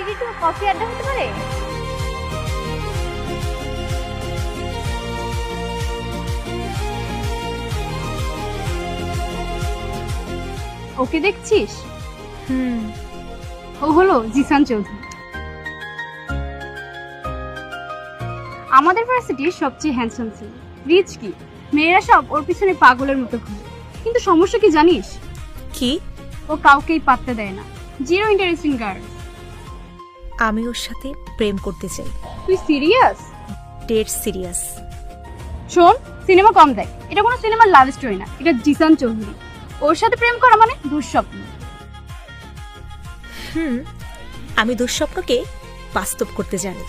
কি একটু কফি আড্ডা হতে পারে? ওকে দেখছিস? ও হলো জিসান চৌধুরী, আমাদের ভার্সিটির সবচেয়ে হ্যান্ডসাম ছেলে। রিচ কি, মেয়েরা সব ওর পিছনে পাগলের মতো ঘুরে। কিন্তু সমস্যা কি জানিস? কি? ও কাউকেই পাত্তা দেয় না, জিরো ইন্টারেস্টিং গার্ল। আমি ওর সাথে প্রেম করতে চাই। তুই সিরিয়াস? Dead serious. শোন, সিনেমা কম দেখ, এটা কোনো সিনেমার লাভ স্টোরি না, এটা জিসান চৌধুরী। ওর সাথে প্রেম করা মানে দুঃস্বপ্ন। আমি দুঃস্বপ্নকে বাস্তব করতে জানি।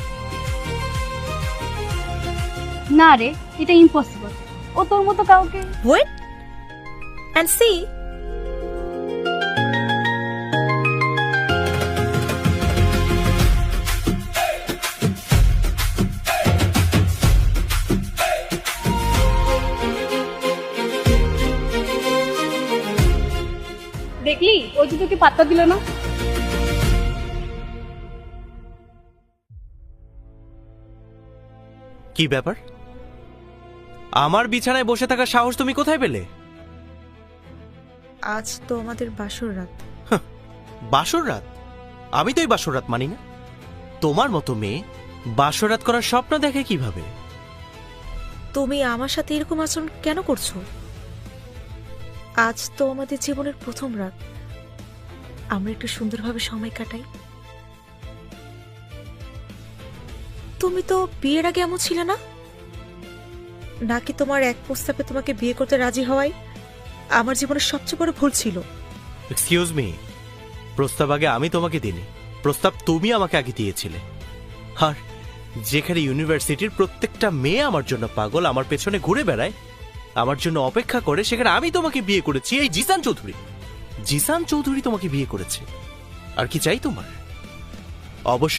না রে, এটা ইম্পসিবল। ও তোর মতো কাউকে। Wait and see. দেখলি, ও যে তোকে পাত্তা দিল না। কি ব্যাপার? আমার বিছানায় বসে থাকার সাহস তুমি কোথায় পেলে? আজ তো আমাদের বাসর রাত। বাসর রাত? আমি তো এই বাসর রাত মানি না। তোমার মতো মেয়ে বাসর রাত করার স্বপ্ন দেখে কিভাবে? তুমি আমার সাথে এরকম আচরণ কেন করছো? আজ তো আমাদের জীবনের প্রথম রাত, আমরা একটু সুন্দরভাবে সময় কাটাই। তুমি তো বিয়ের আগে এমন ছিলে না? নাকি তোমার এক প্রস্তাবে তোমাকে বিয়ে করতে রাজি হওয়াই আমার জীবনের সবচেয়ে বড় ভুল ছিল? এক্সকিউজ মি, প্রস্তাব আগে আমি তোমাকে দিইনি, প্রস্তাব তুমি আমাকে আগে দিয়েছিলে। আর যেখানে ইউনিভার্সিটির প্রত্যেকটা মেয়ে আমার জন্য পাগল, আমার পেছনে ঘুরে বেড়ায়, আমার জন্য অপেক্ষা করে, সেখানে আমি তোমাকে বিয়ে করেছি। এই জিসান চৌধুরী, জিসান চৌধুরী তোমাকে বিয়ে করেছে। আর কি চাই তোমার? অবশ্যই